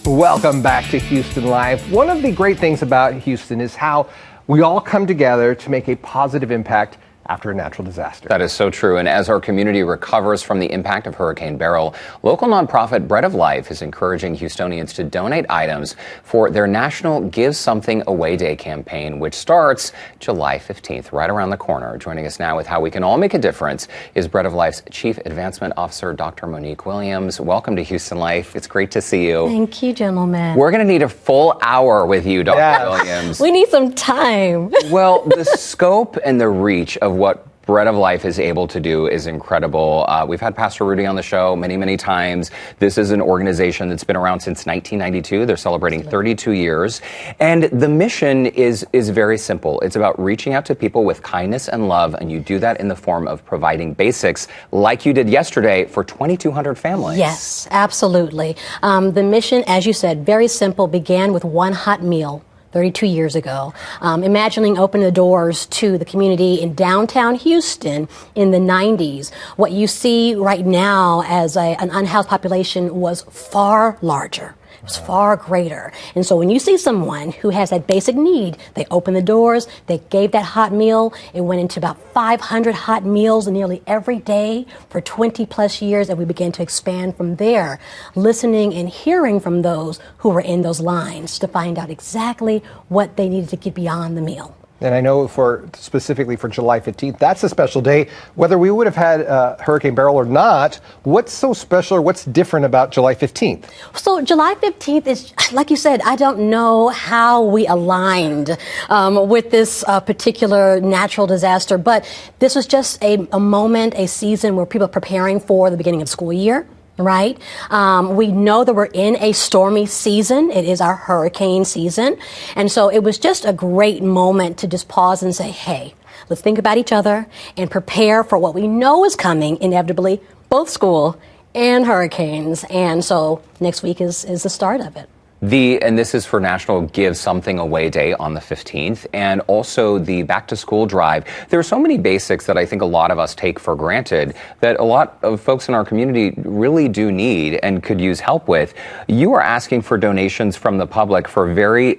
Welcome back to Houston Live. One of the great things about Houston is how we all come together to make a positive impact after a natural disaster. That is so true. And as our community recovers from the impact of Hurricane Beryl, local nonprofit Bread of Life is encouraging Houstonians to donate items for their National Give Something Away Day campaign, which starts July 15th, right around the corner. Joining us now with how we can all make a difference is Bread of Life's Chief Advancement Officer, Dr. Monique Williams. Welcome to Houston Life. It's great to see you. Thank you, gentlemen. We're going to need a full hour with you, Dr. Williams. We need some time. Well, the scope and the reach of what Bread of Life is able to do is incredible. We've had Pastor Rudy on the show many, many times. This is an organization that's been around since 1992. They're celebrating 32 years. And the mission is very simple. It's about reaching out to people with kindness and love, and you do that in the form of providing basics like you did yesterday for 2,200 families. Yes, absolutely. The mission, as you said, very simple, began with one hot meal 32 years ago. Imagining opening the doors to the community in downtown Houston in the 90s. What you see right now as an unhoused population was far larger. It was far greater. And so when you see someone who has that basic need, they open the doors, they gave that hot meal. It went into about 500 hot meals nearly every day for 20 plus years, and we began to expand from there, listening and hearing from those who were in those lines to find out exactly what they needed to get beyond the meal. And I know specifically for July 15th, that's a special day. Whether we would have had Hurricane Beryl or not, what's so special or what's different about July 15th? So July 15th is, like you said, I don't know how we aligned with this particular natural disaster, but this was just a moment, a season where people are preparing for the beginning of school year. Right? We know that we're in a stormy season. It is our hurricane season. And so it was just a great moment to just pause and say, hey, let's think about each other and prepare for what we know is coming, inevitably, both school and hurricanes. And so next week is the start of it. And this is for National Give Something Away Day on the 15th, and also the Back to School drive. There are so many basics that I think a lot of us take for granted that a lot of folks in our community really do need and could use help with. You are asking for donations from the public for very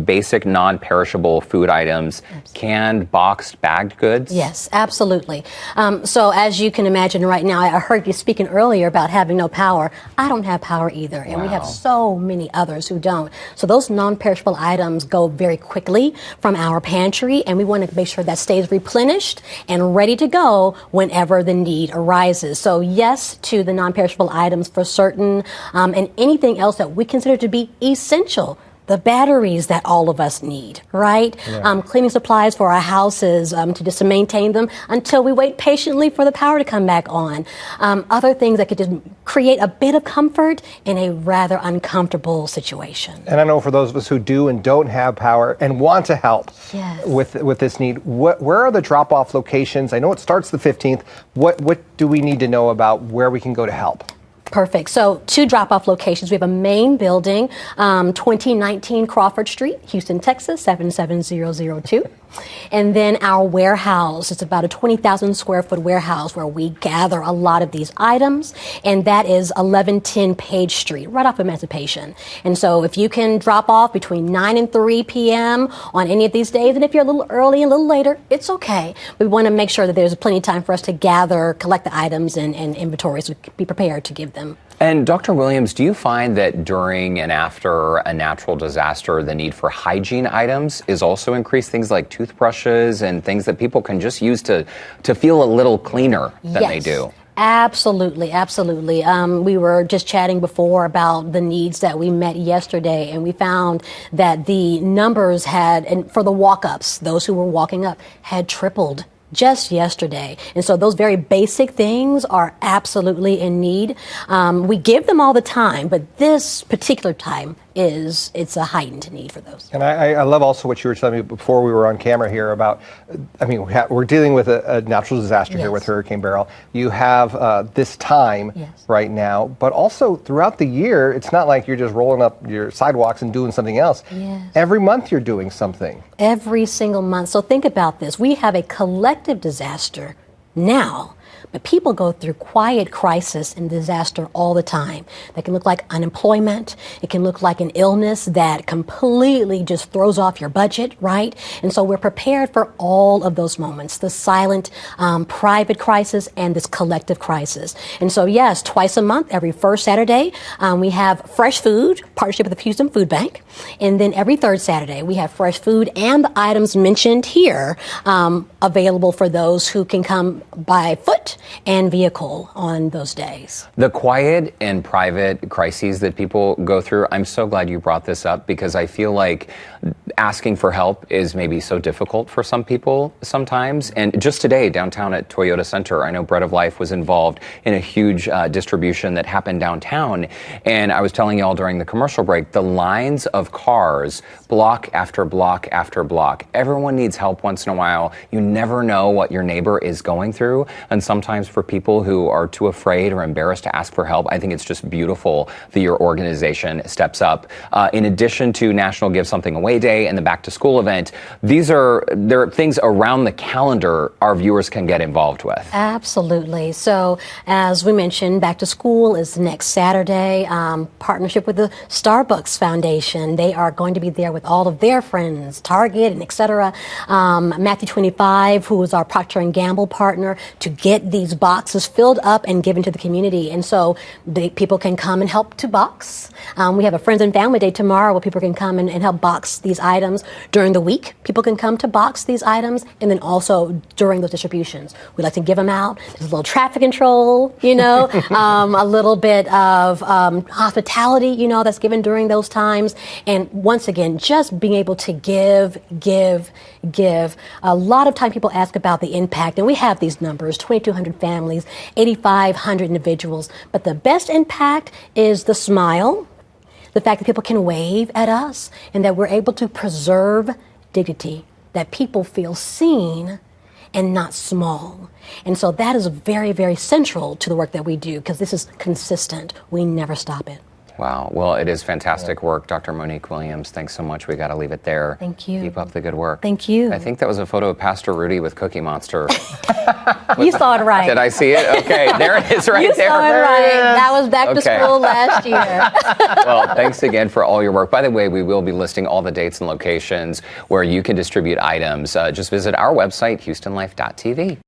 basic, non-perishable food items, canned, boxed, bagged goods? Yes, absolutely. So as you can imagine right now, I heard you speaking earlier about having no power. I don't have power either, and we have so many others who don't. So those non-perishable items go very quickly from our pantry, and we want to make sure that stays replenished and ready to go whenever the need arises. So yes to the non-perishable items for certain, and anything else that we consider to be essential. The batteries that all of us need, right? Yeah. Cleaning supplies for our houses to maintain them until we wait patiently for the power to come back on. Other things that could just create a bit of comfort in a rather uncomfortable situation. And I know for those of us who do and don't have power and want to help with this need, where are the drop-off locations? I know it starts the 15th. What do we need to know about where we can go to help? Perfect. So 2 drop-off locations. We have a main building, 2019 Crawford Street, Houston, Texas, 77002. And then our warehouse, it's about a 20,000 square foot warehouse where we gather a lot of these items, and that is 1110 Page Street, right off Emancipation. And so if you can drop off between 9 and 3 p.m. on any of these days, and if you're a little early and a little later, it's okay. We want to make sure that there's plenty of time for us to gather, collect the items and inventories, so be prepared to give them. And Dr. Williams, do you find that during and after a natural disaster, the need for hygiene items is also increased? Things like toothbrushes and things that people can just use to feel a little cleaner than they do. Absolutely, absolutely. We were just chatting before about the needs that we met yesterday, and we found that the numbers and for the walk-ups, those who were walking up, had tripled just yesterday. And so those very basic things are absolutely in need. We give them all the time, but this particular time it's a heightened need for those. And I love also what you were telling me before we were on camera here about, I mean, we're dealing with a natural disaster here with Hurricane Beryl. You have this time right now, but also throughout the year, it's not like you're just rolling up your sidewalks and doing something else. Every month you're doing something. Every single month. So think about this. We have a collective disaster now. But people go through quiet crisis and disaster all the time. That can look like unemployment. It can look like an illness that completely just throws off your budget, right? And so we're prepared for all of those moments, the silent, private crisis and this collective crisis. And so, yes, twice a month, every first Saturday, we have fresh food, partnership with the Houston Food Bank. And then every third Saturday, we have fresh food and the items mentioned here available for those who can come by foot and vehicle on those days. The quiet and private crises that people go through, I'm so glad you brought this up, because I feel like asking for help is maybe so difficult for some people sometimes. And just today, downtown at Toyota Center, I know Bread of Life was involved in a huge distribution that happened downtown. And I was telling y'all during the commercial break, the lines of cars, block after block after block. Everyone needs help once in a while. You never know what your neighbor is going through. And sometimes for people who are too afraid or embarrassed to ask for help, I think it's just beautiful that your organization steps up. In addition to National Give Something Away Day and the Back to School event, there are things around the calendar our viewers can get involved with. Absolutely. So as we mentioned, Back to School is next Saturday. Partnership with the Starbucks Foundation. They are going to be there with all of their friends, Target and et cetera. Matthew 25, who is our Procter & Gamble partner, to get these boxes filled up and given to the community. And so people can come and help to box. We have a Friends and Family Day tomorrow where people can come and help box these items. During the week, people can come to box these items, and then also during those distributions. We like to give them out. There's a little traffic control, a little bit of hospitality, that's given during those times. And once again, just being able to give. A lot of time people ask about the impact, and we have these numbers, 2,200 families, 8,500 individuals. But the best impact is the smile, the fact that people can wave at us, and that we're able to preserve dignity, that people feel seen and not small. And so that is very, very central to the work that we do, because this is consistent. We never stop it. Wow. Well, it is fantastic work. Dr. Monique Williams, thanks so much. We got to leave it there. Thank you. Keep up the good work. Thank you. I think that was a photo of Pastor Rudy with Cookie Monster. You saw it right. Did I see it? Okay, there it is right there. You saw it right. That was Back to School last year. Well, thanks again for all your work. By the way, we will be listing all the dates and locations where you can distribute items. Just visit our website, HoustonLife.tv.